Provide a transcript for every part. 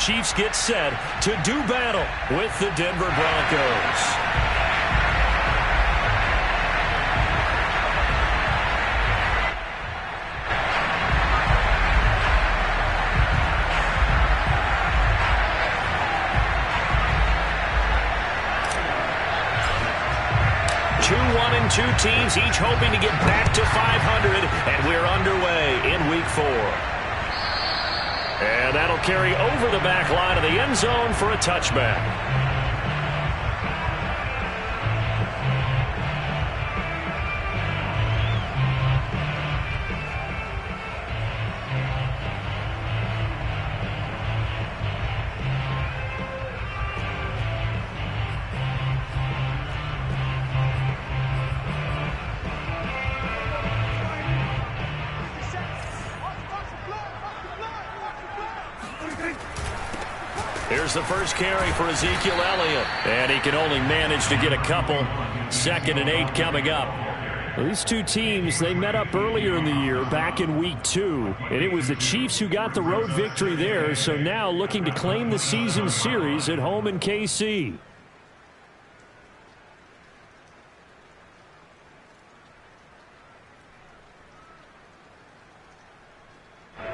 Chiefs get set to do battle with the Denver Broncos. Two teams each hoping to get back to 500, and we're underway in Week 4. And that'll carry over the back line of the end zone for a touchback. Here's the first carry for Ezekiel Elliott, and he can only manage to get a couple. 2nd and 8 coming up. These two teams, they met up earlier in the year, back in Week 2, and it was the Chiefs who got the road victory there, so now looking to claim the season series at home in KC.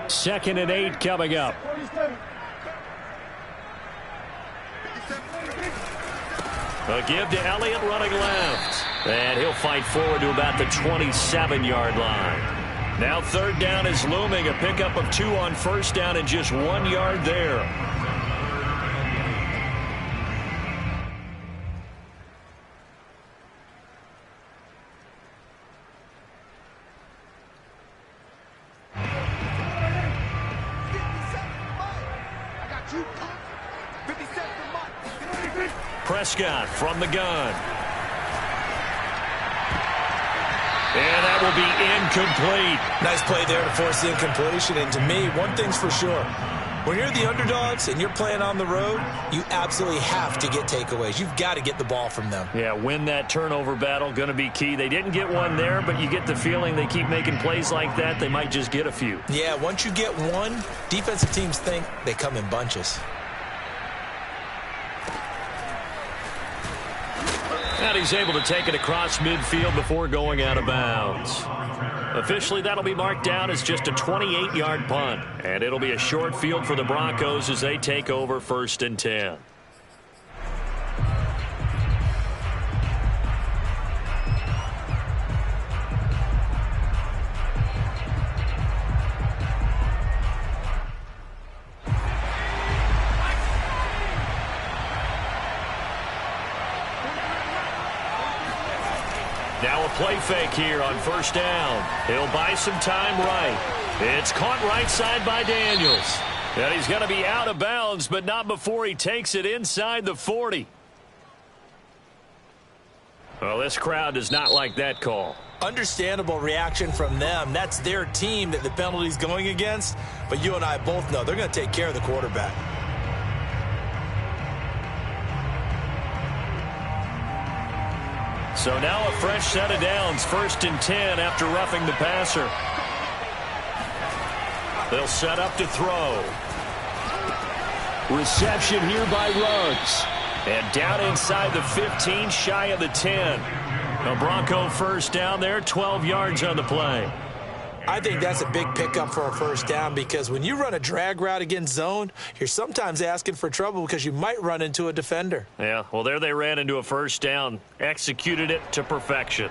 Second and 8 coming up. A give to Elliott running left. And he'll fight forward to about the 27-yard line. Now 3rd down is looming. A pickup of 2 on 1st down and just 1 yard there. Prescott from the gun. And that will be incomplete. Nice play there to force the incompletion. And to me, one thing's for sure. When you're the underdogs and you're playing on the road, you absolutely have to get takeaways. You've got to get the ball from them. Yeah, win that turnover battle, going to be key. They didn't get one there, but you get the feeling they keep making plays like that, they might just get a few. Yeah, once you get one, defensive teams think they come in bunches. And he's able to take it across midfield before going out of bounds. Officially, that'll be marked down as just a 28-yard punt. And it'll be a short field for the Broncos as they take over 1st and 10. Now a play fake here on 1st down. He'll buy some time right. It's caught right side by Daniels. And he's going to be out of bounds, but not before he takes it inside the 40. Well, this crowd does not like that call. Understandable reaction from them. That's their team that the penalty's going against. But you and I both know they're going to take care of the quarterback. So now a fresh set of downs, 1st and 10 after roughing the passer. They'll set up to throw. Reception here by Ruggs. And down inside the 15, shy of the 10. A Bronco 1st down there, 12 yards on the play. I think that's a big pickup for a 1st down because when you run a drag route against zone, you're sometimes asking for trouble because you might run into a defender. Yeah, well, there they ran into a 1st down, executed it to perfection.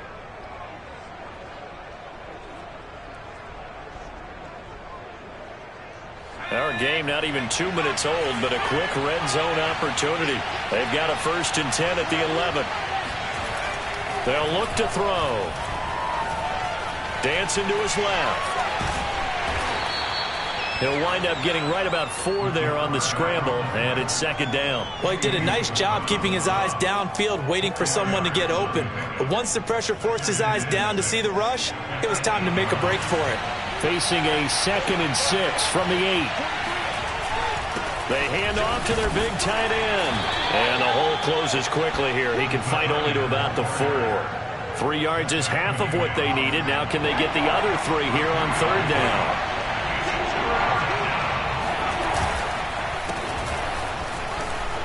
Our game not even 2 minutes old, but a quick red zone opportunity. They've got a 1st and 10 at the 11. They'll look to throw. Dancing to his left. He'll wind up getting right about 4 there on the scramble, and it's 2nd down. Well, he did a nice job keeping his eyes downfield, waiting for someone to get open. But once the pressure forced his eyes down to see the rush, it was time to make a break for it. Facing a 2nd and 6 from the 8. They hand off to their big tight end. And the hole closes quickly here. He can fight only to about the 4. 3 yards is half of what they needed. Now can they get the other 3 here on 3rd down?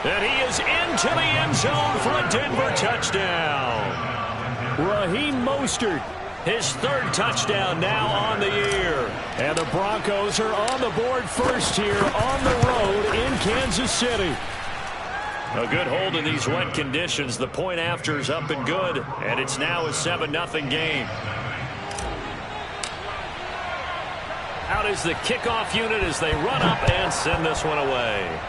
And he is into the end zone for a Denver touchdown. Raheem Mostert, his third touchdown now on the year. And the Broncos are on the board first here on the road in Kansas City. A good hold in these wet conditions. The point after is up and good, and it's now a 7-0 game. Out is the kickoff unit as they run up and send this one away.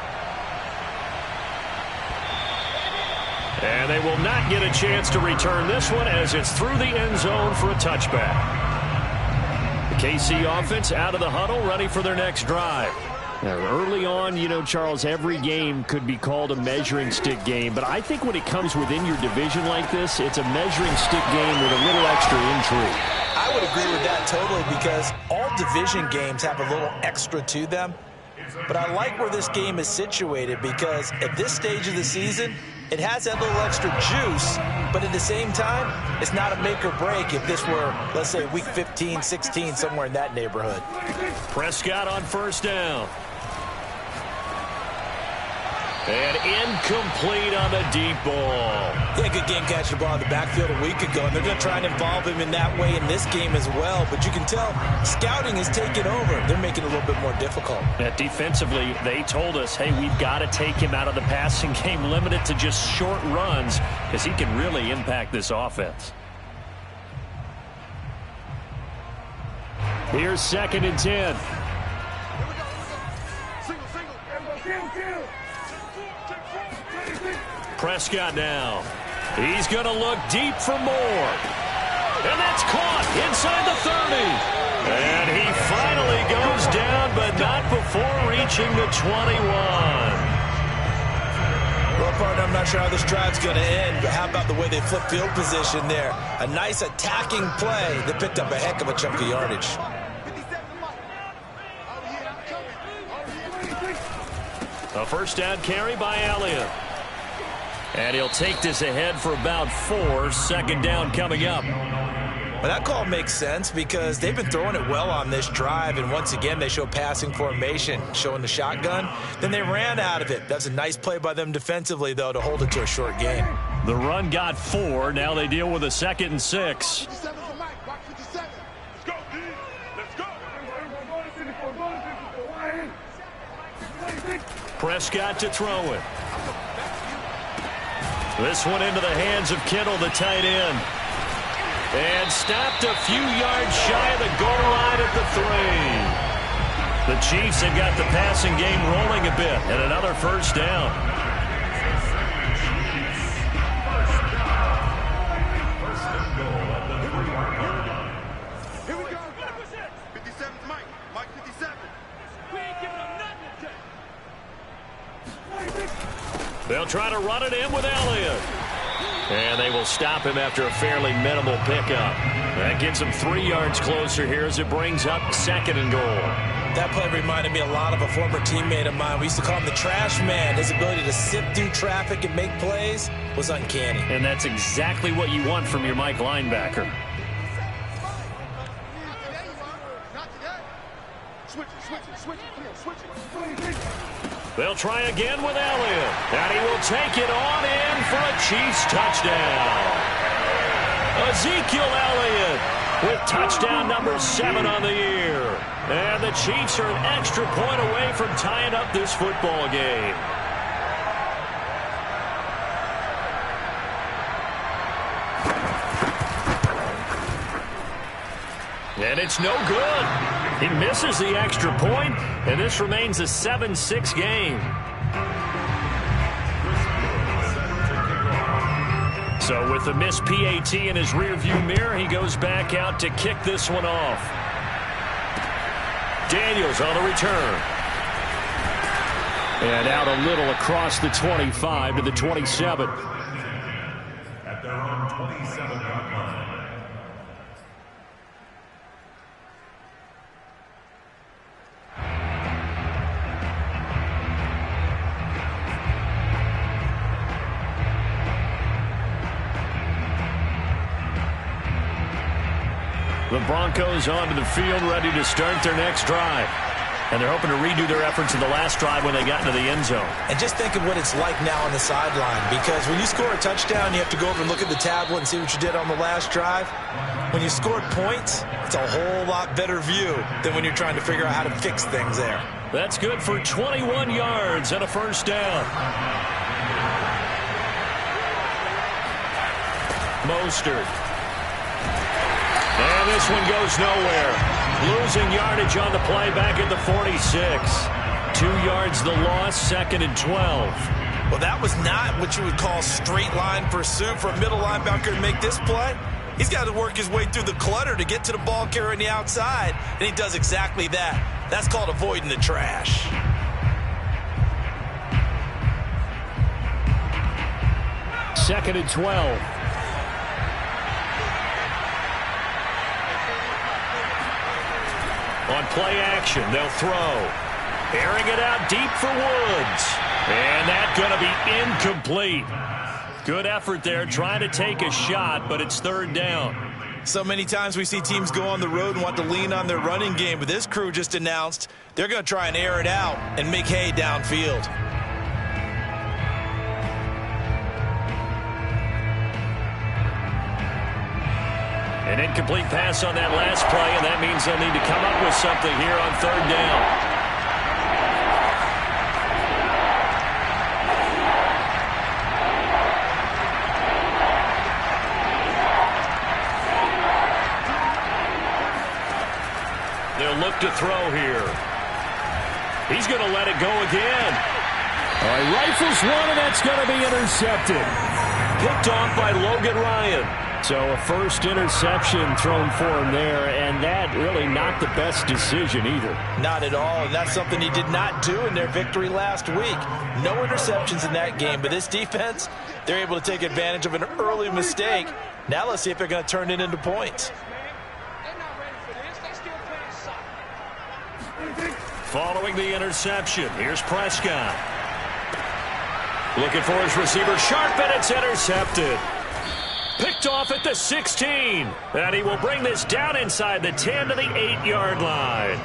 And they will not get a chance to return this one as it's through the end zone for a touchback. The KC offense out of the huddle, ready for their next drive. Now, early on, you know, Charles, every game could be called a measuring stick game. But I think when it comes within your division like this, it's a measuring stick game with a little extra intrigue. I would agree with that totally because all division games have a little extra to them. But I like where this game is situated because at this stage of the season, it has that little extra juice, but at the same time, it's not a make or break if this were, let's say, week 15, 16, somewhere in that neighborhood. Prescott on first down. And incomplete on the deep ball. Yeah, good game catching the ball in the backfield a week ago, and they're going to try and involve him in that way in this game as well. But you can tell scouting is taking over. They're making it a little bit more difficult. Yeah, defensively, they told us, hey, we've got to take him out of the passing game, limit it to just short runs, because he can really impact this offense. Here's 2nd and 10. Prescott now. He's going to look deep for more. And that's caught inside the 30. And he finally goes down, but not before reaching the 21. Well, partner, I'm not sure how this drive's going to end, but how about the way they flip field position there? A nice attacking play that picked up a heck of a chunk of yardage. A first down carry by Elliott. And he'll take this ahead for about 4. 2nd down coming up. Well, that call makes sense because they've been throwing it well on this drive, and once again they show passing formation, showing the shotgun. Then they ran out of it. That's a nice play by them defensively, though, to hold it to a short gain. The run got 4. Now they deal with a 2nd and 6. Prescott to throw it. This one into the hands of Kittle, the tight end. And stopped a few yards shy of the goal line at the 3. The Chiefs have got the passing game rolling a bit, and another first down. Here we go. 57's Mike. Mike 57. We ain't giving up nothing. They'll try to run it in with Elliott. And they will stop him after a fairly minimal pickup. That gets him 3 yards closer here as it brings up 2nd and goal. That play reminded me a lot of a former teammate of mine. We used to call him the trash man. His ability to sift through traffic and make plays was uncanny. And that's exactly what you want from your Mike linebacker. They'll try again with Elliott. And he will take it on in for a Chiefs touchdown. Ezekiel Elliott with touchdown number 7 on the year. And the Chiefs are an extra point away from tying up this football game. And it's no good. He misses the extra point, and this remains a 7-6 game. So with the missed PAT in his rearview mirror, he goes back out to kick this one off. Daniels on the return. And out a little across the 25 to the 27. At their own 27-yard line. The Broncos onto the field, ready to start their next drive. And they're hoping to redo their efforts in the last drive when they got into the end zone. And just think of what it's like now on the sideline, because when you score a touchdown, you have to go over and look at the tablet and see what you did on the last drive. When you scored points, it's a whole lot better view than when you're trying to figure out how to fix things there. That's good for 21 yards and a first down. Mostert. And this one goes nowhere. Losing yardage on the play back at the 46. 2 yards the loss, 2nd and 12. Well, that was not what you would call straight line pursuit for a middle linebacker to make this play. He's got to work his way through the clutter to get to the ball carrier on the outside, and he does exactly that. That's called avoiding the trash. Second and 12. On play action, they'll throw. Airing it out deep for Woods. And that's going to be incomplete. Good effort there, trying to take a shot, but it's 3rd down. So many times we see teams go on the road and want to lean on their running game, but this crew just announced they're going to try and air it out and make hay downfield. An incomplete pass on that last play, and that means they'll need to come up with something here on 3rd down. They'll look to throw here. He's going to let it go again. All right, rifles one, and that's going to be intercepted. Picked off by Logan Ryan. So a first interception thrown for him there, and that really not the best decision either. Not at all, and that's something he did not do in their victory last week. No interceptions in that game, but this defense, they're able to take advantage of an early mistake. Now let's see if they're going to turn it into points. Following the interception, here's Prescott. Looking for his receiver, sharp, and it's intercepted. Picked off at the 16. And he will bring this down inside the 10 to the 8-yard line.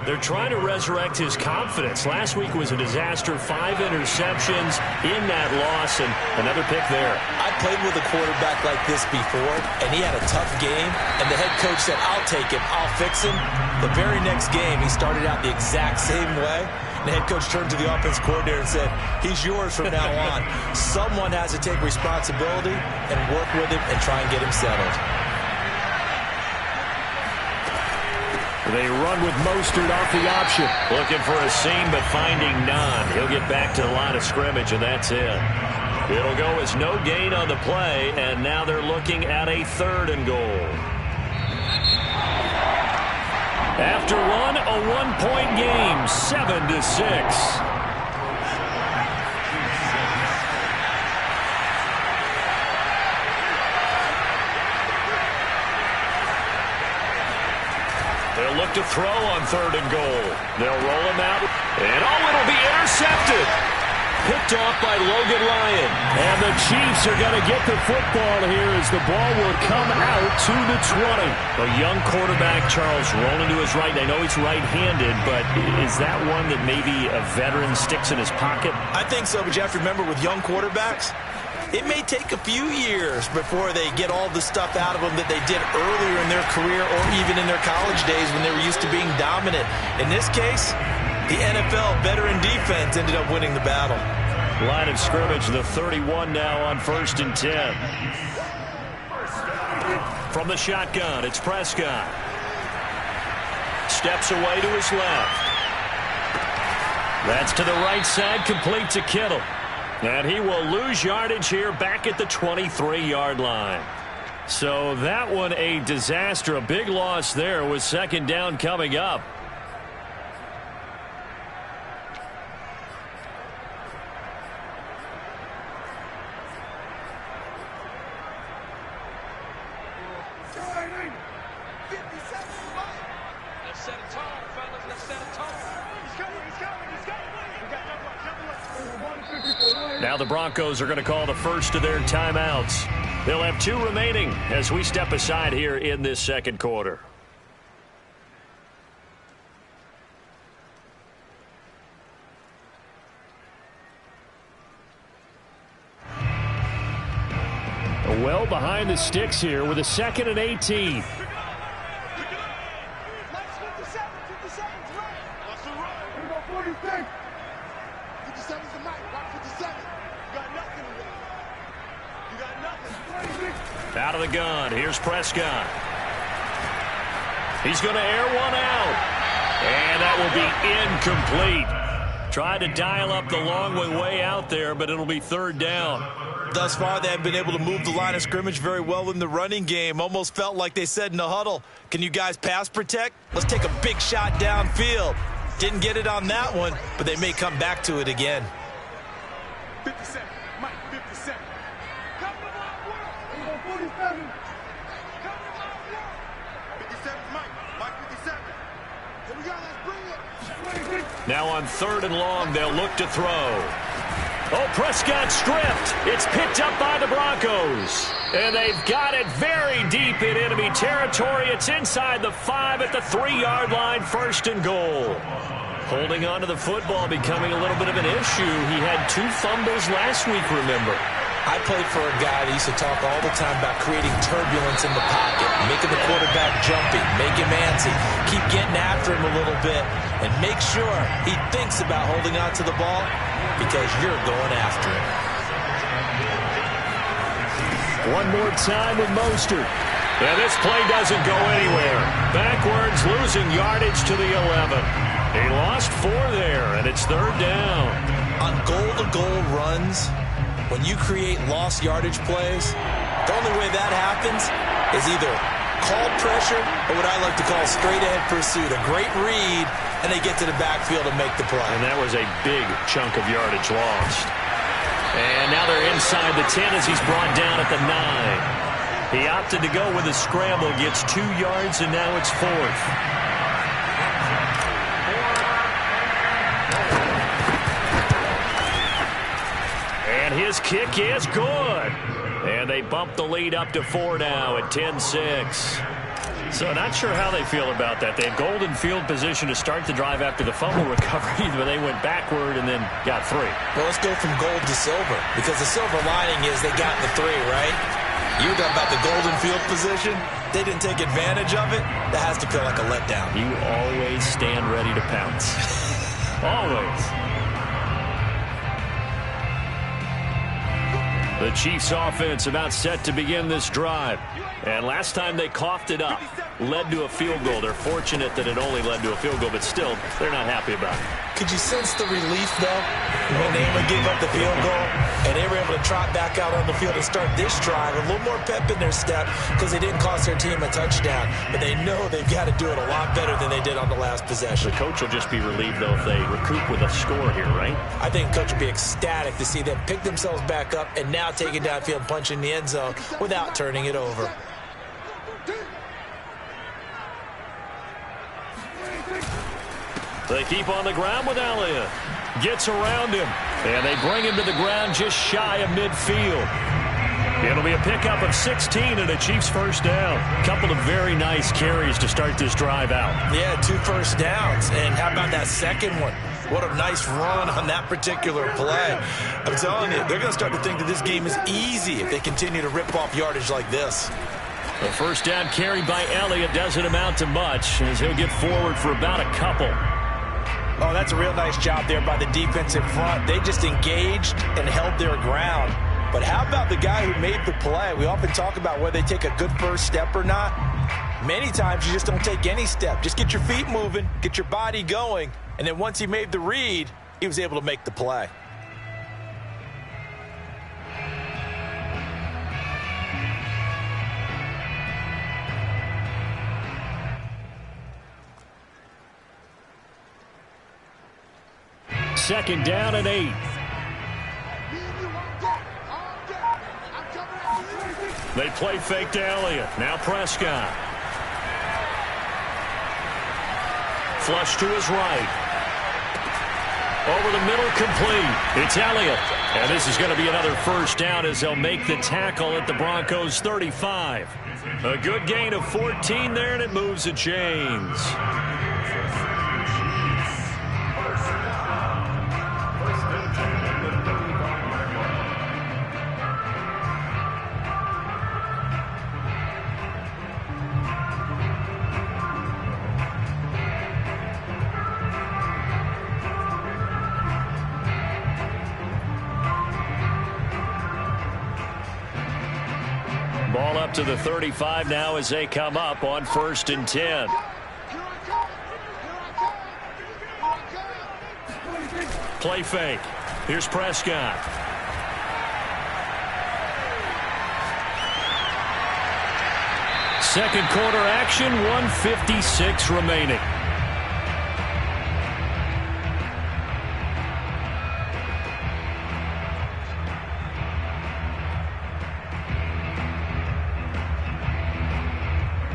They're trying to resurrect his confidence. Last week was a disaster. 5 interceptions in that loss, and another pick there. I played with a quarterback like this before, and he had a tough game, and the head coach said, I'll take him, I'll fix him. The very next game, he started out the exact same way. The head coach turned to the offense coordinator and said, he's yours from now on. Someone has to take responsibility and work with him and try and get him settled. They run with Mostert off the option. Looking for a seam, but finding none. He'll get back to the line of scrimmage, and that's it. It'll go as no gain on the play, and now they're looking at a 3rd and goal. After one, a 1-point game, 7-6. They'll look to throw on 3rd and goal. They'll roll him out, and it'll be intercepted. Picked off by Logan Ryan. And the Chiefs are going to get the football here as the ball will come out to the 20. A young quarterback, Charles, rolling to his right. I know he's right-handed, but is that one that maybe a veteran sticks in his pocket? I think so, but you have to remember with young quarterbacks, it may take a few years before they get all the stuff out of them that they did earlier in their career or even in their college days when they were used to being dominant. In this case, the NFL veteran defense ended up winning the battle. Line of scrimmage, the 31 now on 1st and 10. From the shotgun, it's Prescott. Steps away to his left. That's to the right side, complete to Kittle. And he will lose yardage here back at the 23-yard line. So that one a disaster, a big loss there with 2nd down coming up. Now the Broncos are going to call the first of their timeouts. They'll have 2 remaining as we step aside here in this 2nd quarter. Well behind the sticks here with a 2nd and 18. Out of the gun, here's Prescott. He's going to air one out. And that will be incomplete. Tried to dial up the long way out there, but it'll be 3rd down. Thus far, they have been able to move the line of scrimmage very well in the running game. Almost felt like they said in the huddle, can you guys pass protect? Let's take a big shot downfield. Didn't get it on that one, but they may come back to it again. 57, Mike, 57. Come to my world. 47. Come to my world. 57, Mike 57. Here we go, let's bring it. Now on 3rd and long, they'll look to throw. Oh, Prescott stripped. It's picked up by the Broncos. And they've got it very deep in enemy territory. It's inside the 5 at the 3-yard line, 1st and goal. Holding on to the football becoming a little bit of an issue. He had 2 fumbles last week, remember. I played for a guy that used to talk all the time about creating turbulence in the pocket, making the quarterback jumpy, make him antsy, keep getting after him a little bit, and make sure he thinks about holding on to the ball because you're going after him. One more time with Mostert. And this play doesn't go anywhere. Backwards, losing yardage to the 11. He lost 4 there, and it's 3rd down. On goal-to-goal runs, when you create lost yardage plays, the only way that happens is either called pressure or what I like to call straight-ahead pursuit. A great read, and they get to the backfield and make the play. And that was a big chunk of yardage lost. And now they're inside the 10 as he's brought down at the 9. He opted to go with a scramble, gets 2 yards, and now it's 4th. And his kick is good. And they bump the lead up to 4 now at 10-6. So not sure how they feel about that. They had golden field position to start the drive after the fumble recovery, but they went backward and then got 3. Well, let's go from gold to silver, because the silver lining is they got the 3, right? You were talking about the golden field position. They didn't take advantage of it. That has to feel like a letdown. You always stand ready to pounce. Always. The Chiefs offense about set to begin this drive. And last time they coughed it up, led to a field goal. They're fortunate that it only led to a field goal, but still, they're not happy about it. Could you sense the relief, though, when they gave up the field goal and they were able to trot back out on the field and start this drive? A little more pep in their step because they didn't cost their team a touchdown, but they know they've got to do it a lot better than they did on the last possession. The coach will just be relieved, though, if they recoup with a score here, right? I think the coach will be ecstatic to see them pick themselves back up and now take it downfield, punch in the end zone without turning it over. They keep on the ground with Elliott. Gets around him. And they bring him to the ground just shy of midfield. It'll be a pickup of 16 and a Chiefs 1st down. Couple of very nice carries to start this drive out. Yeah, 2 first downs. And how about that second one? What a nice run on that particular play. I'm telling you, they're going to start to think that this game is easy if they continue to rip off yardage like this. The 1st down carry by Elliott doesn't amount to much as he'll get forward for about a couple. Oh, that's a real nice job there by the defensive front. They just engaged and held their ground. But how about the guy who made the play? We often talk about whether they take a good first step or not. Many times you just don't take any step. Just get your feet moving, get your body going, and then once he made the read, he was able to make the play. Second down and 8. They play fake to Elliott. Now Prescott. Flush to his right. Over the middle, complete. It's Elliott. And this is going to be another 1st down as they'll make the tackle at the Broncos 35. A good gain of 14 there, and it moves the chains. out to the 35 now as they come up on 1st and 10. Play fake. Here's Prescott. Second quarter action, 1:56 remaining.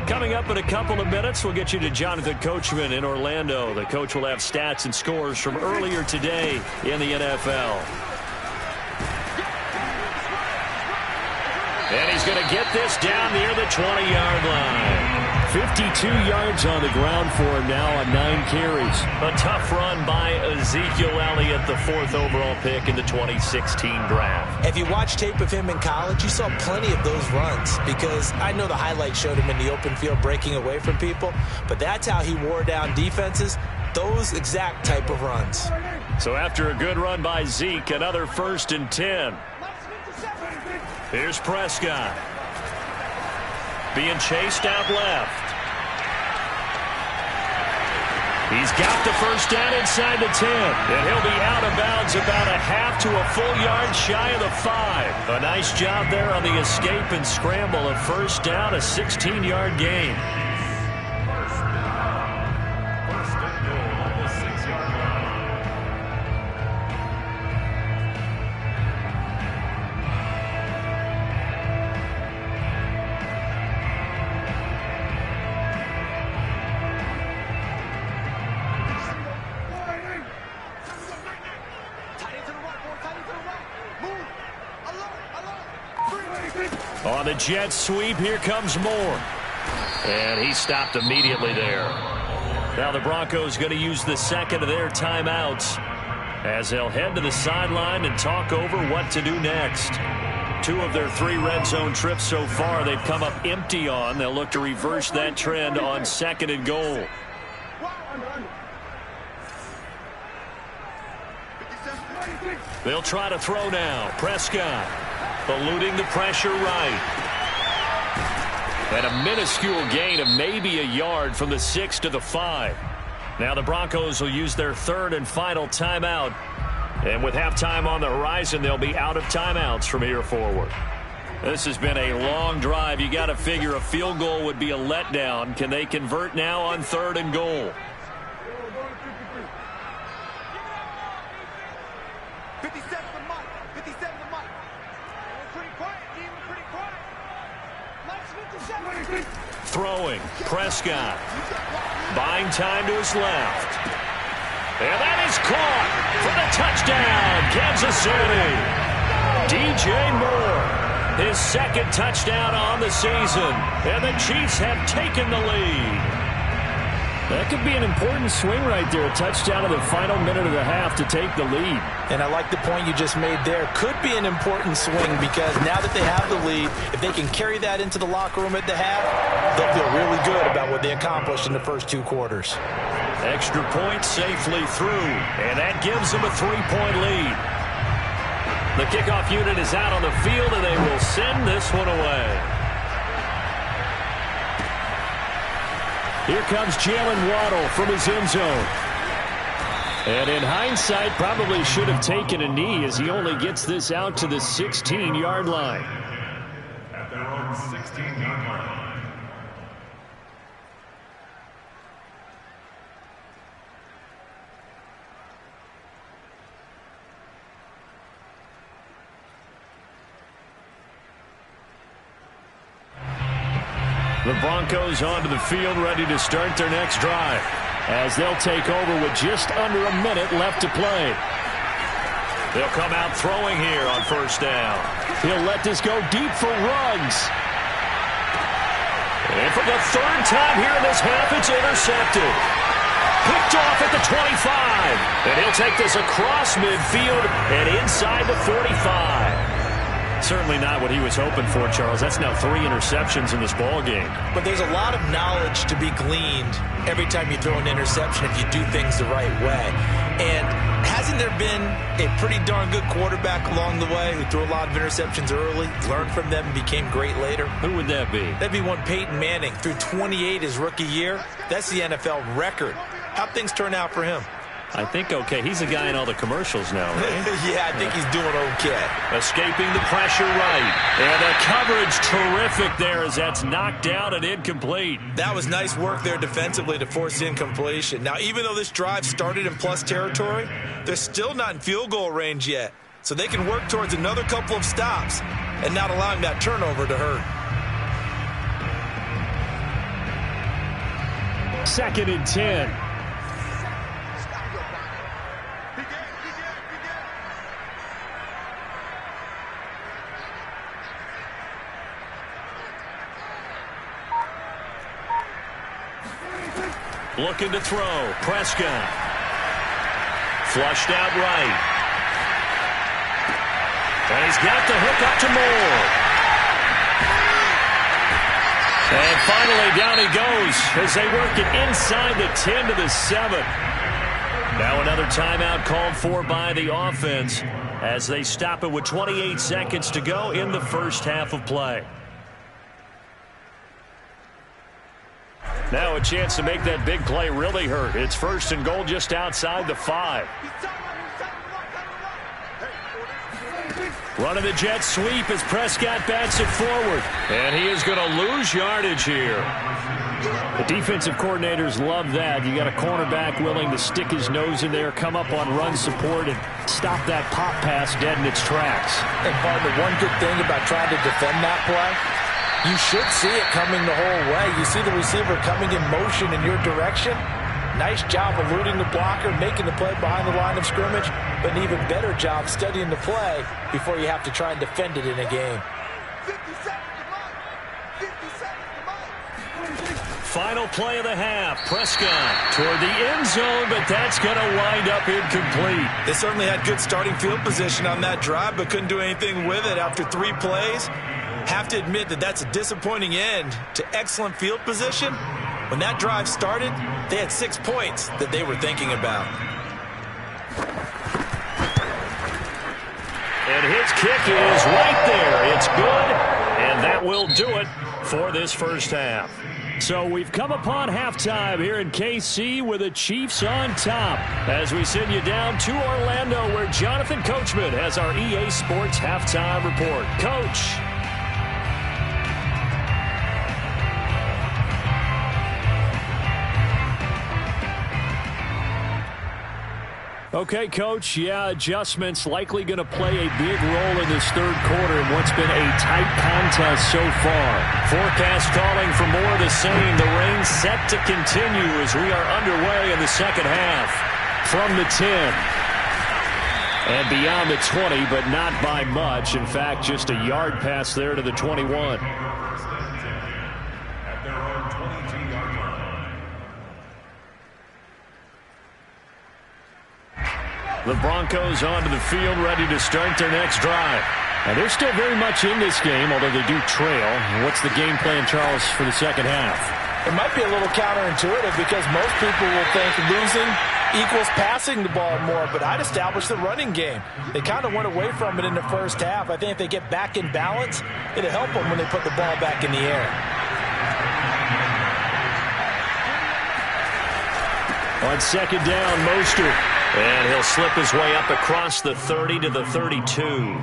Coming up in a couple of minutes, we'll get you to Jonathan Coachman in Orlando. The coach will have stats and scores from earlier today in the NFL. And he's going to get this down near the 20-yard line. 52 yards on the ground for him now on 9 carries. A tough run by Ezekiel Elliott, the 4th overall pick in the 2016 draft. If you watch tape of him in college, you saw plenty of those runs, because I know the highlights showed him in the open field breaking away from people, but that's how he wore down defenses, those exact type of runs. So after a good run by Zeke, another 1st and 10. Here's Prescott. Being chased out left. He's got the first down inside the 10. And he'll be out of bounds about a half to a full yard shy of the 5. A nice job there on the escape and scramble. A first down, a 16-yard gain. First and goal on the 6-yard line. On the jet sweep, here comes Moore. And he stopped immediately there. Now the Broncos going to use the second of their timeouts as they'll head to the sideline and talk over what to do next. 2 of their 3 red zone trips so far they've come up empty on. They'll look to reverse that trend on 2nd and goal. They'll try to throw now. Prescott eluding the pressure right. And a minuscule gain of maybe a yard from the 6 to the 5. Now the Broncos will use their 3rd and final timeout. And with halftime on the horizon, they'll be out of timeouts from here forward. This has been a long drive. You got to figure a field goal would be a letdown. Can they convert now on 3rd and goal? 57 to Mike. 57 to Mike. Pretty quiet, team. Pretty quiet. Mike's 57. Throwing. Prescott. Buying time to his left. And that is caught for the touchdown, Kansas City. DJ Moore, his 2nd touchdown on the season. And the Chiefs have taken the lead. That could be an important swing right there. A touchdown in the final minute of the half to take the lead. And I like the point you just made there. Could be an important swing, because now that they have the lead, if they can carry that into the locker room at the half, they'll feel really good about what they accomplished in the first 2 quarters. Extra point safely through, and that gives them a 3-point lead. The kickoff unit is out on the field, and they will send this one away. Here comes Jalen Waddle from his end zone. And in hindsight, probably should have taken a knee, as he only gets this out to the 16-yard line. At their own 16-yard line. The Broncos onto the field, ready to start their next drive, as they'll take over with just under a minute left to play. They'll come out throwing here on 1st down. He'll let this go deep for Ruggs. And for the 3rd time here in this half, it's intercepted. Picked off at the 25. And he'll take this across midfield and inside the 45. certainly not what he was hoping for, Charles. That's now 3 interceptions in this ball game. But there's a lot of knowledge to be gleaned every time you throw an interception if you do things the right way. And hasn't there been a pretty darn good quarterback along the way who threw a lot of interceptions early, learned from them, and became great later? Who would that be? That'd be one Peyton Manning. Threw 28 his rookie year. That's the NFL record. How'd things turn out for him? I think okay. He's a guy in all the commercials now, right? Yeah, I think he's doing okay. Escaping the pressure right. And the coverage terrific there as that's knocked down and incomplete. That was nice work there defensively to force incompletion. Now, even though this drive started in plus territory, they're still not in field goal range yet. So they can work towards another couple of stops and not allowing that turnover to hurt. 2nd and 10. Looking to throw. Prescott. Flushed out right. And he's got the hook up to Moore. And finally down he goes as they work it inside the 10 to the 7. Now another timeout called for by the offense as they stop it with 28 seconds to go in the first half of play. Now a chance to make that big play really hurt. It's 1st and goal just outside the 5. Running the jet sweep as Prescott bats it forward. And he is going to lose yardage here. The defensive coordinators love that. You got a cornerback willing to stick his nose in there, come up on run support, and stop that pop pass dead in its tracks. And partner, one good thing about trying to defend that play, you should see it coming the whole way. You see the receiver coming in motion in your direction. Nice job eluding the blocker, making the play behind the line of scrimmage, but an even better job studying the play before you have to try and defend it in a game. Final play of the half. Prescott toward the end zone, but that's going to wind up incomplete. They certainly had good starting field position on that drive, but couldn't do anything with it after 3 plays. Have to admit that that's a disappointing end to excellent field position. When that drive started, they had 6 points that they were thinking about. And his kick is right there. It's good, and that will do it for this first half. So we've come upon halftime here in KC with the Chiefs on top as we send you down to Orlando where Jonathan Coachman has our EA Sports halftime report. Coach. Okay, Coach, yeah, adjustments likely going to play a big role in this third quarter in what's been a tight contest so far. Forecast calling for more of the same. The rain set to continue as we are underway in the second half. From the 10 and beyond the 20, but not by much. In fact, just a yard pass there to the 21. The Broncos onto the field, ready to start their next drive. And they're still very much in this game, although they do trail. What's the game plan, Charles, for the second half? It might be a little counterintuitive because most people will think losing equals passing the ball more, but I'd establish the running game. They kind of went away from it in the first half. I think if they get back in balance, it'll help them when they put the ball back in the air. On second down, Mostert. And he'll slip his way up across the 30 to the 32.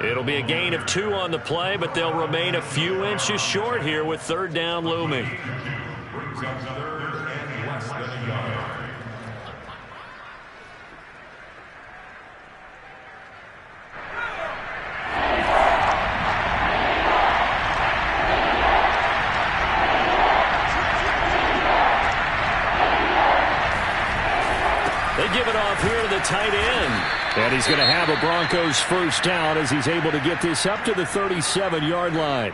It'll be a gain of 2 on the play, but they'll remain a few inches short here with third down looming. Brings up third and less than a yard. They give it off here to the tight end. And he's going to have a Broncos first down as he's able to get this up to the 37-yard line.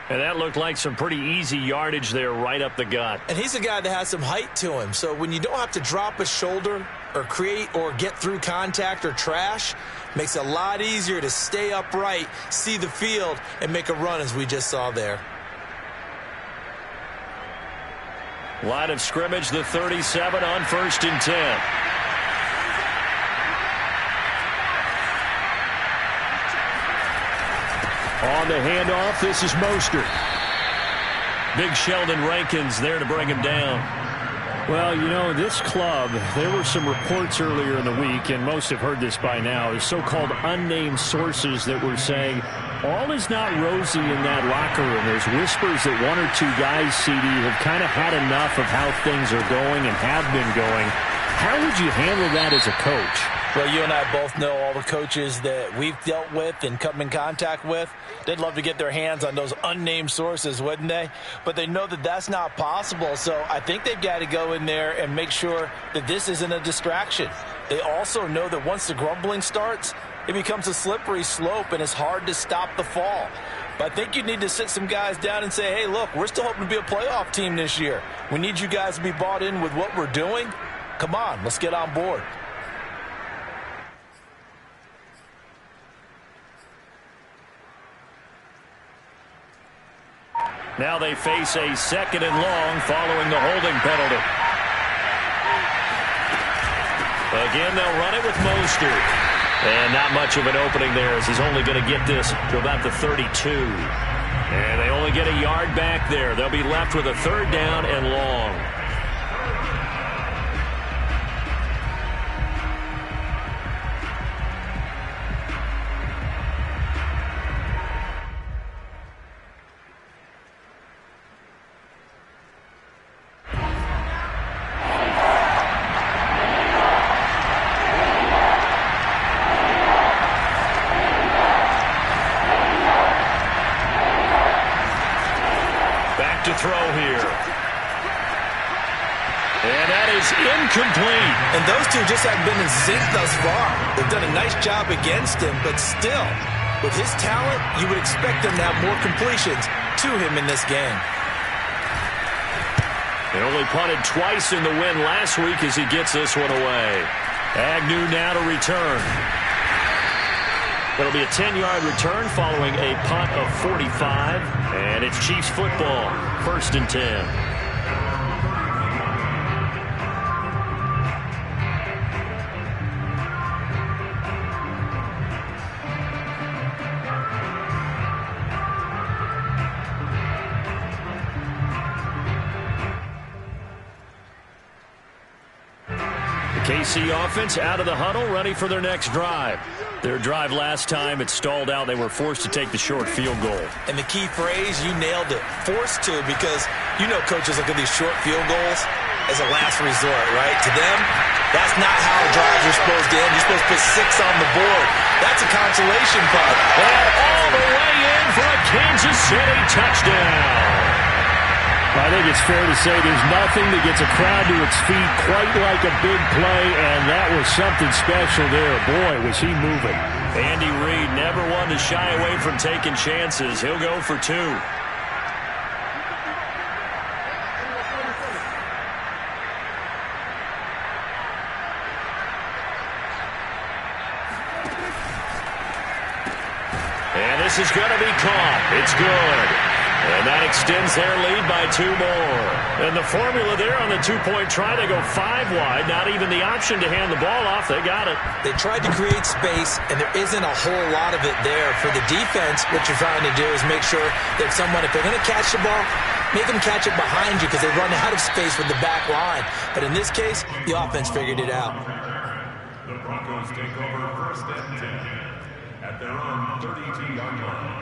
And that looked like some pretty easy yardage there right up the gut. And he's a guy that has some height to him. So when you don't have to drop a shoulder or create or get through contact or trash, makes it a lot easier to stay upright, see the field, and make a run as we just saw there. Line of scrimmage, the 37 on 1st and 10. On the handoff, this is Mostert. Big Sheldon Rankins there to bring him down. Well, you know, this club, there were some reports earlier in the week, and most have heard this by now, is so-called unnamed sources that were saying all is not rosy in that locker room. There's whispers that one or two guys, CD, have kind of had enough of how things are going and have been going. How would you handle that as a coach? Well, you and I both know all the coaches that we've dealt with and come in contact with. They'd love to get their hands on those unnamed sources, wouldn't they? But they know that that's not possible, so I think they've got to go in there and make sure that this isn't a distraction. They also know that once the grumbling starts, it becomes a slippery slope, and it's hard to stop the fall. But I think you need to sit some guys down and say, hey, look, we're still hoping to be a playoff team this year. We need you guys to be bought in with what we're doing. Come on, let's get on board. Now they face a 2nd and long following the holding penalty. Again, they'll run it with Mostert. And not much of an opening there as he's only going to get this to about the 32. And they only get a yard back there. They'll be left with a 3rd down and long. To throw here. And that is incomplete. And those two just haven't been in sync thus far. They've done a nice job against him, but still, with his talent, you would expect them to have more completions to him in this game. They only punted twice in the win last week as he gets this one away. Agnew now to return. It'll be a 10-yard return following a punt of 45. And it's Chiefs football, 1st and 10. KC offense out of the huddle, ready for their next drive. Their drive last time, it stalled out. They were forced to take the short field goal. And the key phrase, you nailed it, forced to, because you know coaches look at these short field goals as a last resort, right? To them, that's not how drives are supposed to end. You're supposed to put 6 on the board. That's a consolation punt. And all the way in for a Kansas City touchdown. I think it's fair to say there's nothing that gets a crowd to its feet quite like a big play, and that was something special there. Boy, was he moving. Andy Reid never one to shy away from taking chances. He'll go for 2. And this is going to be caught. It's good. And that extends their lead by 2 more. And the formula there on the 2-point try, they go 5 wide. Not even the option to hand the ball off. They got it. They tried to create space, and there isn't a whole lot of it there. For the defense, what you're trying to do is make sure that someone, if they're going to catch the ball, make them catch it behind you because they run out of space with the back line. But in this case, the offense figured it out. The Broncos take over 1st and 10 at their own 32-yard line.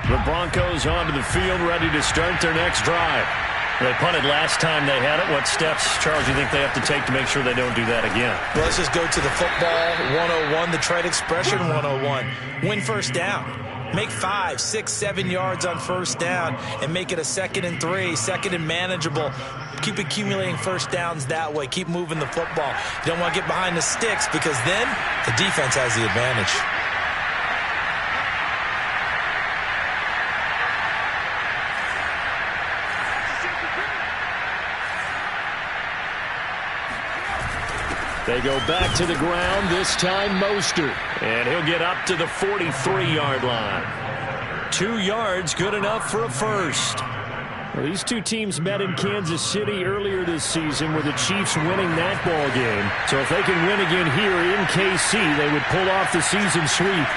The Broncos onto the field, ready to start their next drive. They punted last time they had it. What steps, Charles, do you think they have to take to make sure they don't do that again? Well, let's just go to the football 101, the trade expression 101. Win 1st down. Make 5, 6, 7 yards on first down and make it a 2nd and 3, 2nd and manageable. Keep accumulating first downs that way. Keep moving the football. You don't want to get behind the sticks because then the defense has the advantage. They go back to the ground, this time Mostert. And he'll get up to the 43-yard line. 2 yards, good enough for a first. Well, these two teams met in Kansas City earlier this season with the Chiefs winning that ball game. So if they can win again here in KC, they would pull off the season sweep.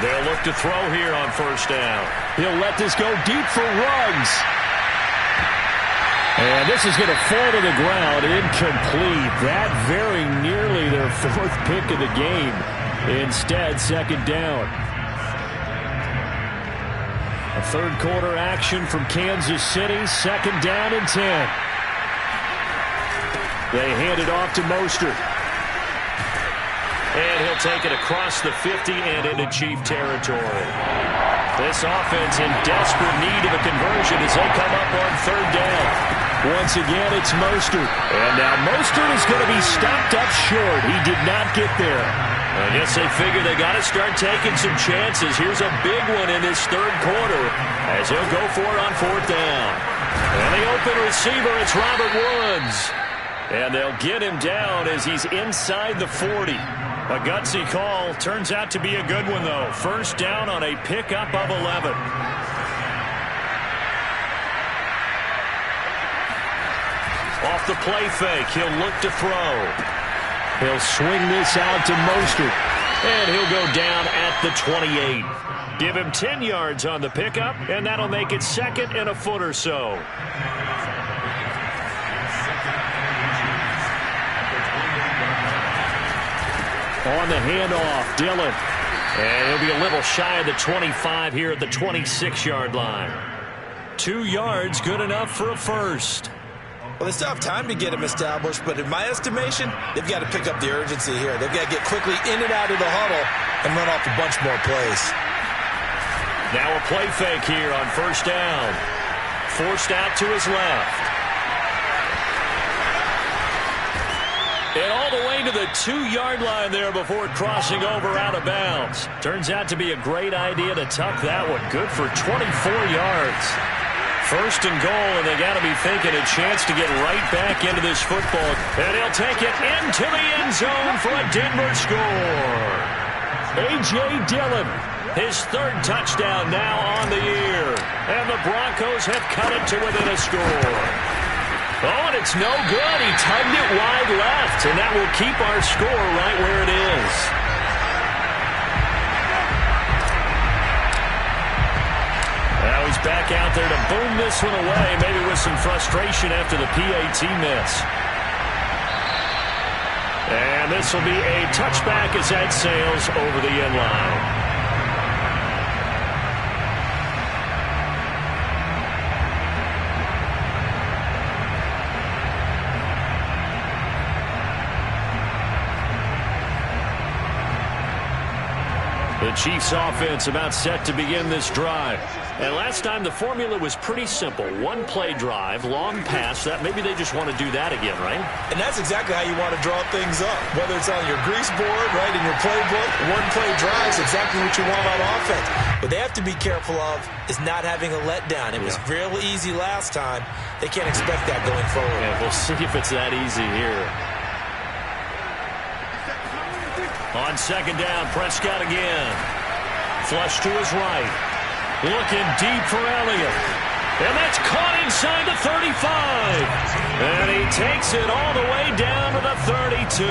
They'll look to throw here on first down. He'll let this go deep for Ruggs. And this is going to fall to the ground, incomplete. That very nearly their 4th pick of the game. Instead, 2nd down. A 3rd quarter action from Kansas City, 2nd down and 10. They hand it off to Mostert. And he'll take it across the 50 and into Chief territory. This offense in desperate need of a conversion as they come up on 3rd down. Once again, it's Mostert. And now Mostert is going to be stopped up short. He did not get there. I guess they figure they got to start taking some chances. Here's a big one in this 3rd quarter as he'll go for it on 4th down. And the open receiver, it's Robert Woods. And they'll get him down as he's inside the 40. A gutsy call. Turns out to be a good one, though. First down on a pickup of 11. Off the play fake, he'll look to throw. He'll swing this out to Mostert. And he'll go down at the 28. Give him 10 yards on the pickup, and that'll make it 2nd and a foot or so. On the handoff, Dillon. And he'll be a little shy of the 25 here at the 26-yard line. 2 yards, good enough for a first. Well, they still have time to get him established, but in my estimation, they've got to pick up the urgency here. They've got to get quickly in and out of the huddle and run off a bunch more plays. Now a play fake here on first down. Forced out to his left. And all the way to the 2-yard line there before crossing over out of bounds. Turns out to be a great idea to tuck that one. Good for 24 yards. First and goal, and they got to be thinking a chance to get right back into this football. And he'll take it into the end zone for a Denver score. A.J. Dillon. His 3rd touchdown now on the year. And the Broncos have cut it to within a score. Oh, and it's no good. He tugged it wide left, and that will keep our score right where it is. Now he's back out there to boom this one away, maybe with some frustration after the PAT miss. And this will be a touchback as that sails over the end line. The Chiefs offense about set to begin this drive. And last time the formula was pretty simple. 1-play drive, long pass. That maybe they just want to do that again, right? And that's exactly how you want to draw things up. Whether it's on your grease board, right, in your playbook, 1-play drive is exactly what you want on offense. What they have to be careful of is not having a letdown. It was real easy last time. They can't expect that going forward. Yeah, we'll see if it's that easy here. On 2nd down, Prescott again. Flush to his right. Looking deep for Elliott. And that's caught inside the 35. And he takes it all the way down to the 32.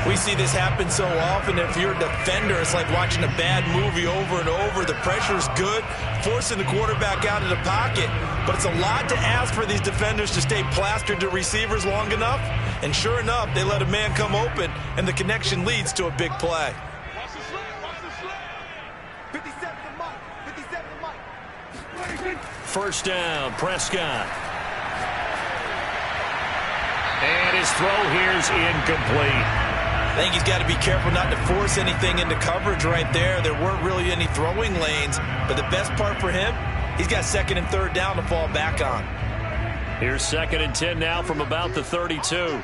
We see this happen so often. If you're a defender, it's like watching a bad movie over and over. The pressure's good, forcing the quarterback out of the pocket. But it's a lot to ask for these defenders to stay plastered to receivers long enough. And sure enough, they let a man come open, and the connection leads to a big play. First down, Prescott. And his throw here's incomplete. think he's got to be careful not to force anything into coverage right there. There weren't really any throwing lanes, but the best part for him, he's got 2nd and 3rd down to fall back on. Here's 2nd and 10 now from about the 32.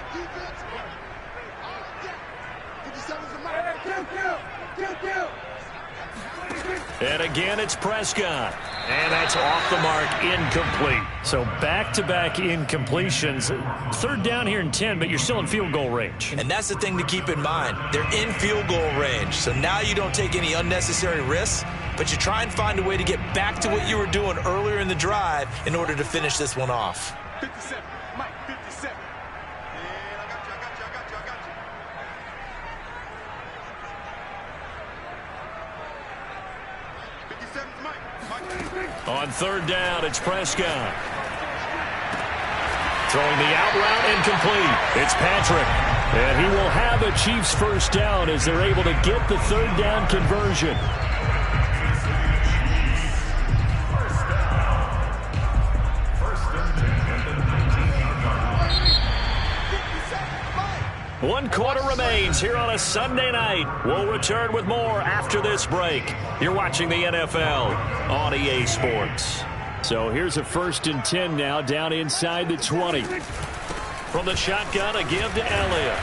And again, it's Prescott. And that's off the mark, incomplete. So back-to-back incompletions. 3rd down here and 10, but you're still in field goal range. And that's the thing to keep in mind. They're in field goal range. So now you don't take any unnecessary risks, but you try and find a way to get back to what you were doing earlier in the drive in order to finish this one off. 57, Mike, 57. And I got you. On 3rd down, it's Prescott. Throwing the out route, incomplete. It's Patrick. And he will have a Chiefs 1st down as they're able to get the 3rd down conversion. One quarter remains here on a Sunday night. We'll return with more after this break. You're watching the NFL on EA Sports. So here's a 1st and 10 now down inside the 20. From the shotgun, a give to Elliott.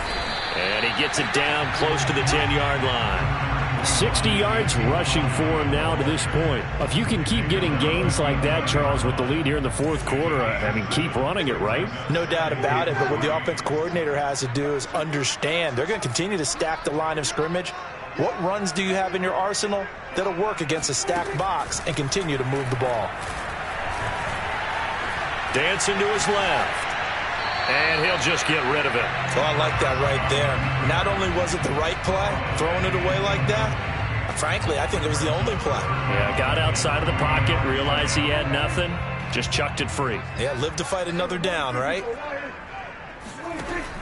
And he gets it down close to the 10-yard line. 60 yards rushing for him now to this point. If you can keep getting gains like that, Charles, with the lead here in the 4th quarter, I mean, keep running it, right? No doubt about it, but what the offense coordinator has to do is understand they're going to continue to stack the line of scrimmage. What runs do you have in your arsenal that'll work against a stacked box and continue to move the ball? Dancing to his left. And he'll just get rid of it. Oh, I like that right there. Not only was it the right play, throwing it away like that, frankly, I think it was the only play. Yeah, got outside of the pocket, realized he had nothing, just chucked it free. Yeah, live to fight another down, right?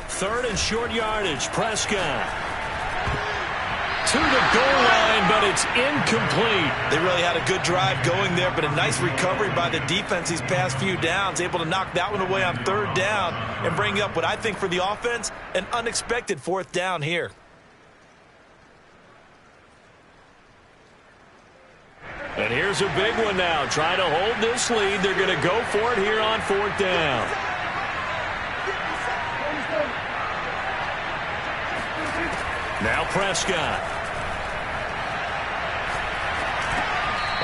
3rd and short yardage, Prescott. To the goal line, but it's incomplete. They really had a good drive going there, but a nice recovery by the defense these past few downs, able to knock that one away on 3rd down and bring up what I think for the offense, an unexpected 4th down here. And here's a big one now. Trying to hold this lead. They're going to go for it here on 4th down. Now Prescott.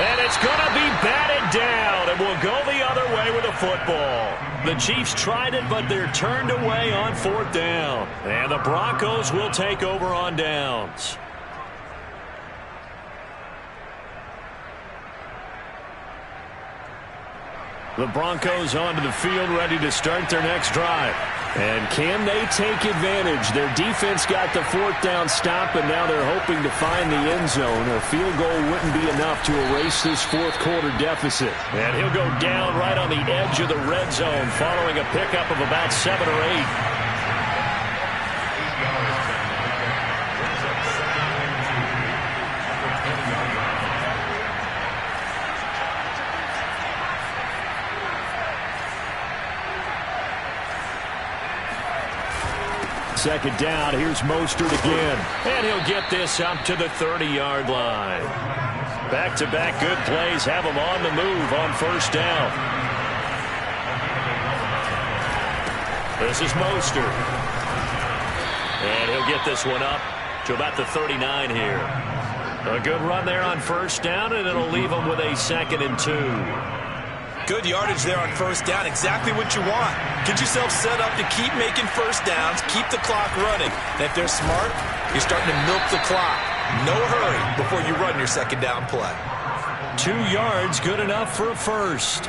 And it's going to be batted down, and we'll go the other way with the football. The Chiefs tried it, but they're turned away on 4th down. And the Broncos will take over on downs. The Broncos onto the field, ready to start their next drive. And can they take advantage? Their defense got the 4th down stop, and now they're hoping to find the end zone. A field goal wouldn't be enough to erase this 4th quarter deficit. And he'll go down right on the edge of the red zone following a pickup of about 7 or 8. Second down, here's Mostert again. And he'll get this up to the 30-yard line. Back-to-back good plays have him on the move on 1st down. This is Mostert. And he'll get this one up to about the 39 here. A good run there on 1st down, and it'll leave him with a 2nd and 2. Good yardage there on 1st down. Exactly what you want. Get yourself set up to keep making 1st downs, keep the clock running. And if they're smart, you're starting to milk the clock. No hurry before you run your 2nd down play. 2 yards, good enough for a 1st.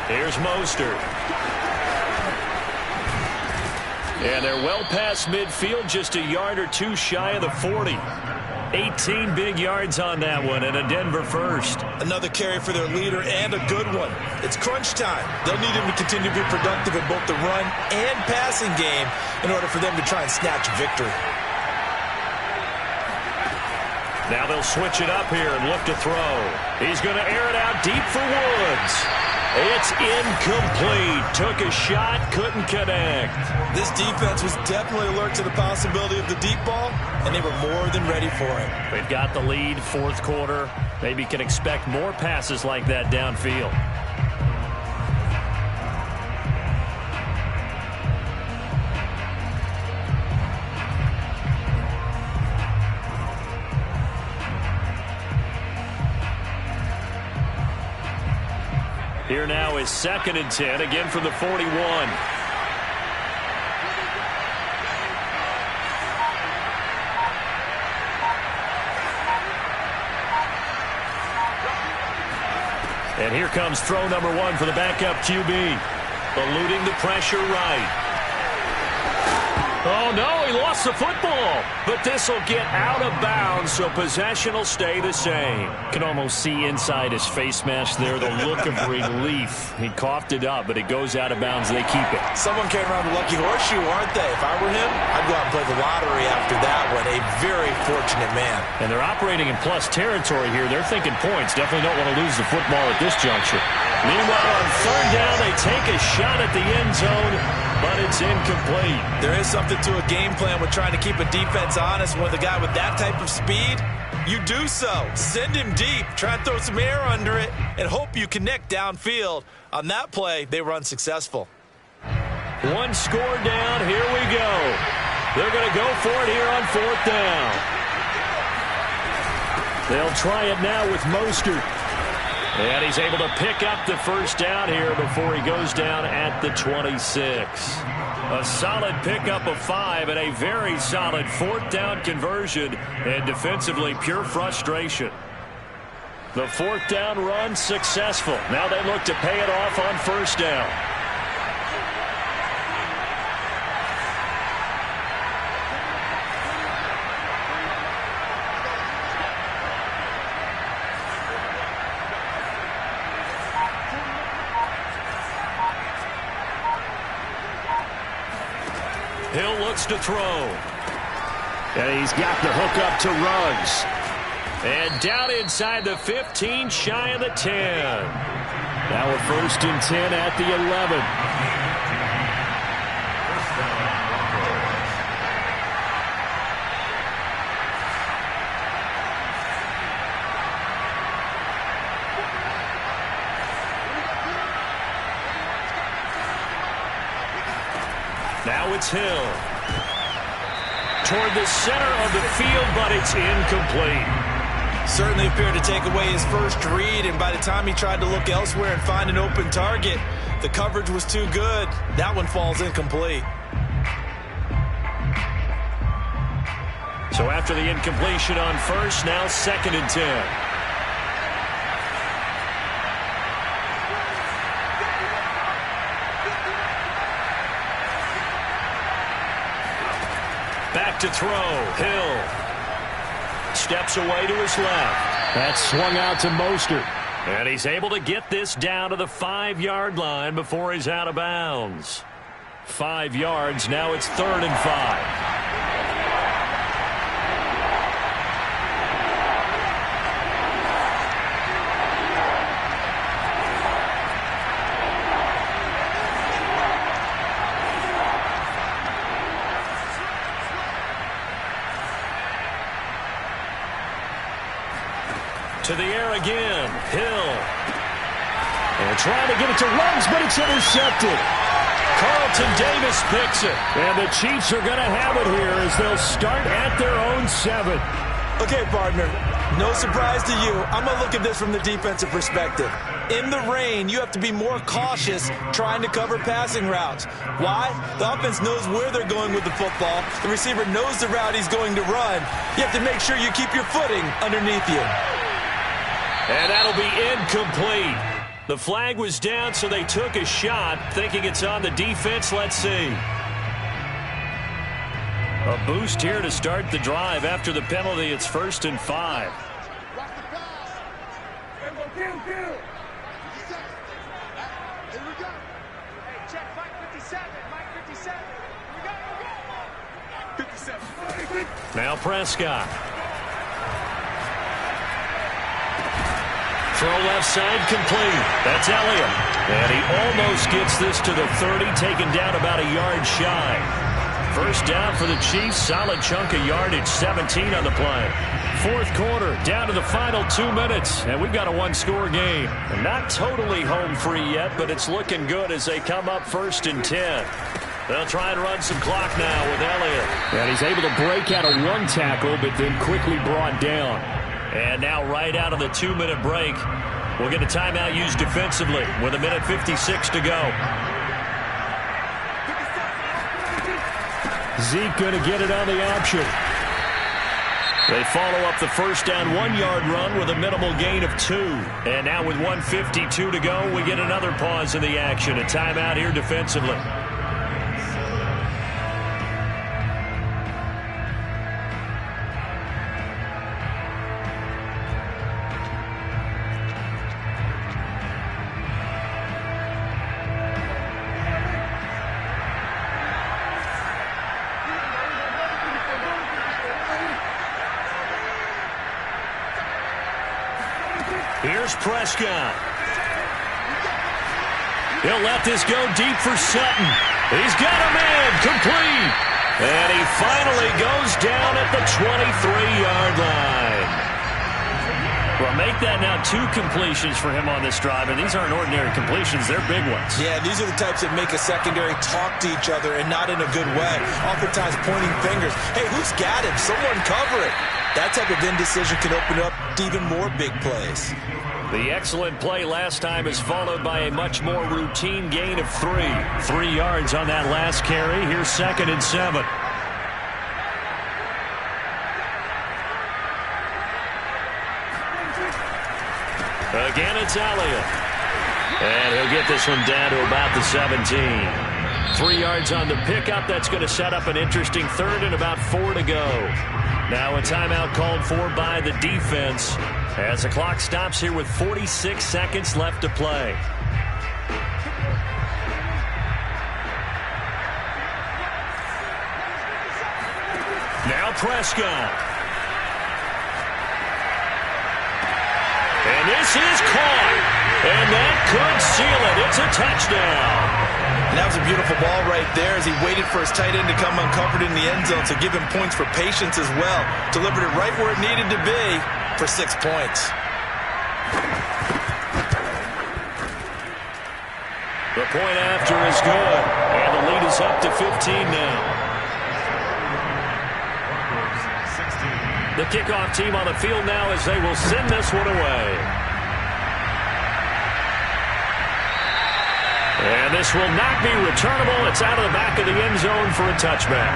Here's Mostert. And they're well past midfield, just a yard or 2 shy of the 40. 18 big yards on that one, and a Denver 1st. Another carry for their leader, and a good one. It's crunch time. They'll need him to continue to be productive in both the run and passing game in order for them to try and snatch a victory. Now they'll switch it up here and look to throw. He's going to air it out deep for Woods. It's incomplete. Took a shot, couldn't connect. This defense was definitely alert to the possibility of the deep ball, and they were more than ready for it. They've got the lead, fourth quarter. Maybe can expect more passes like that downfield. Here now is 2nd and 10, again from the 41. And here comes throw number 1 for the backup QB. Eluding the pressure right. Oh, no, he lost the football. But this will get out of bounds, so possession will stay the same. Can almost see inside his face mask there, the look of relief. He coughed it up, but it goes out of bounds. They keep it. Someone came around the lucky horseshoe, aren't they? If I were him, I'd go out and play the lottery after that one. A very fortunate man. And they're operating in plus territory here. They're thinking points. Definitely don't want to lose the football at this juncture. Meanwhile, on 3rd down, they take a shot at the end zone, but it's incomplete. There is something to a game plan with trying to keep a defense honest. With a guy with that type of speed, you do so. Send him deep, try and throw some air under it, and hope you connect downfield. On that play, they were unsuccessful. One score down, here we go. They're going to go for it here on 4th down. They'll try it now with Mostert. And he's able to pick up the 1st down here before he goes down at the 26. A solid pickup of 5 and a very solid 4th down conversion. And defensively, pure frustration. The 4th down run successful. Now they look to pay it off on 1st down. Hill looks to throw. And he's got the hook up to Ruggs. And down inside the 15, shy of the 10. Now a 1st and 10 at the 11. Now it's Hill. Toward the center of the field, but it's incomplete. Certainly appeared to take away his first read, and by the time he tried to look elsewhere and find an open target, the coverage was too good. That one falls incomplete. So after the incompletion on 1st, now 2nd and 10. Back to throw. Hill steps away to his left. That's swung out to Mostert. And he's able to get this down to the 5-yard line before he's out of bounds. 5 yards. Now it's 3rd and 5. To the air again. Hill. And trying to get it to Ruggs, but it's intercepted. Carlton Davis picks it. And the Chiefs are going to have it here as they'll start at their own 7. Okay, partner, no surprise to you. I'm going to look at this from the defensive perspective. In the rain, you have to be more cautious trying to cover passing routes. Why? The offense knows where they're going with the football. The receiver knows the route he's going to run. You have to make sure you keep your footing underneath you. And that'll be incomplete. The flag was down, so they took a shot, thinking it's on the defense. Let's see. A boost here to start the drive. After the penalty, it's 1st and 5. Now Prescott. throw left side complete. That's Elliott. And he almost gets this to the 30, taken down about a yard shy. First down for the Chiefs. Solid chunk of yardage, 17 on the play. Fourth quarter, down to the final 2 minutes, and we've got a one-score game. And not totally home free yet, but it's looking good as they come up 1st and 10. They'll try and run some clock now with Elliott. And he's able to break out of one tackle, but then quickly brought down. And now right out of the 2-minute break, we'll get a timeout used defensively with 1:56 to go. Zeke going to get it on the option. They follow up the first down 1-yard run with a minimal gain of 2. And now with 1:52 to go, we get another pause in the action. A timeout here defensively. Here's Prescott. He'll let this go deep for Sutton. He's got a man complete. And he finally goes down at the 23-yard line. Well, make that now 2 completions for him on this drive, and these aren't ordinary completions. They're big ones. Yeah, these are the types that make a secondary talk to each other and not in a good way. Oftentimes pointing fingers. Hey, who's got him? Someone cover it. That type of indecision can open up to even more big plays. The excellent play last time is followed by a much more routine gain of 3. 3 yards on that last carry. Here's 2nd and 7. Again, it's Elliott. And he'll get this one down to about the 17. 3 yards on the pickup. That's going to set up an interesting 3rd and about 4 to go. Now a timeout called for by the defense as the clock stops here with 46 seconds left to play. Now Prescott. And this is caught. And that could seal it. It's a touchdown. And that was a beautiful ball right there as he waited for his tight end to come uncovered in the end zone, so give him points for patience as well. Delivered it right where it needed to be for 6 points. The point after is good, and the lead is up to 15 now. The kickoff team on the field now as they will send this one away. And this will not be returnable. It's out of the back of the end zone for a touchback.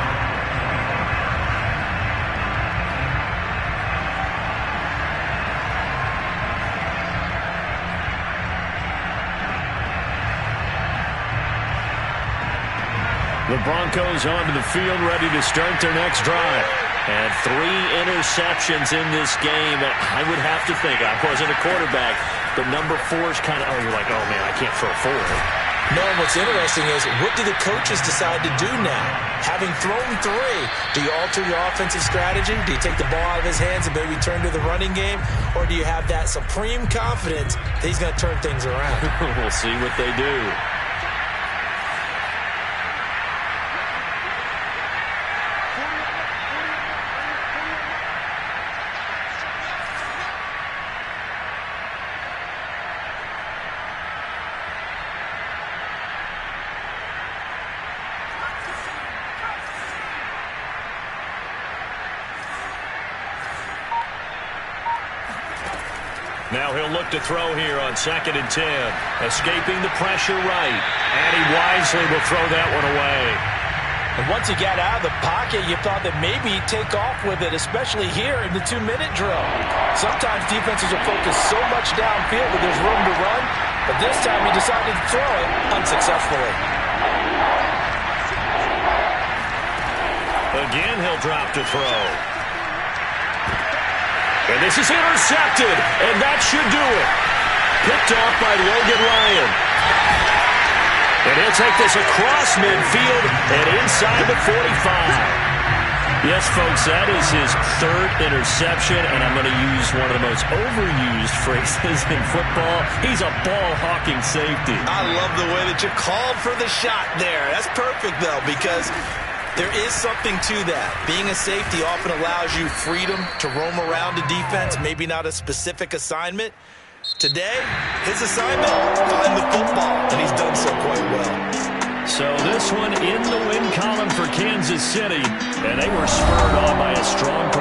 The Broncos onto the field, ready to start their next drive. And 3 interceptions in this game. I would have to think, I wasn't a quarterback, but number 4 is kind of, you're like, oh, man, I can't throw 4. No, and what's interesting is, what do the coaches decide to do now? Having thrown 3, do you alter your offensive strategy? Do you take the ball out of his hands and maybe turn to the running game? Or do you have that supreme confidence that he's going to turn things around? We'll see what they do. Now he'll look to throw here on 2nd and 10. Escaping the pressure right. And he wisely will throw that one away. And once he got out of the pocket, you thought that maybe he'd take off with it, especially here in the 2-minute drill. Sometimes defenses will focus so much downfield that there's room to run, but this time he decided to throw it unsuccessfully. Again, he'll drop to throw. And this is intercepted, and that should do it. Picked off by Logan Ryan. And he'll take this across midfield and inside the 45. Yes, folks, that is his third interception, and I'm going to use one of the most overused phrases in football. He's a ball-hawking safety. I love the way that you called for the shot there. That's perfect, though, because there is something to that. Being a safety often allows you freedom to roam around the defense, maybe not a specific assignment. Today, his assignment, find the football, and he's done so quite well. So this one in the win column for Kansas City, and they were spurred on by a strong performance.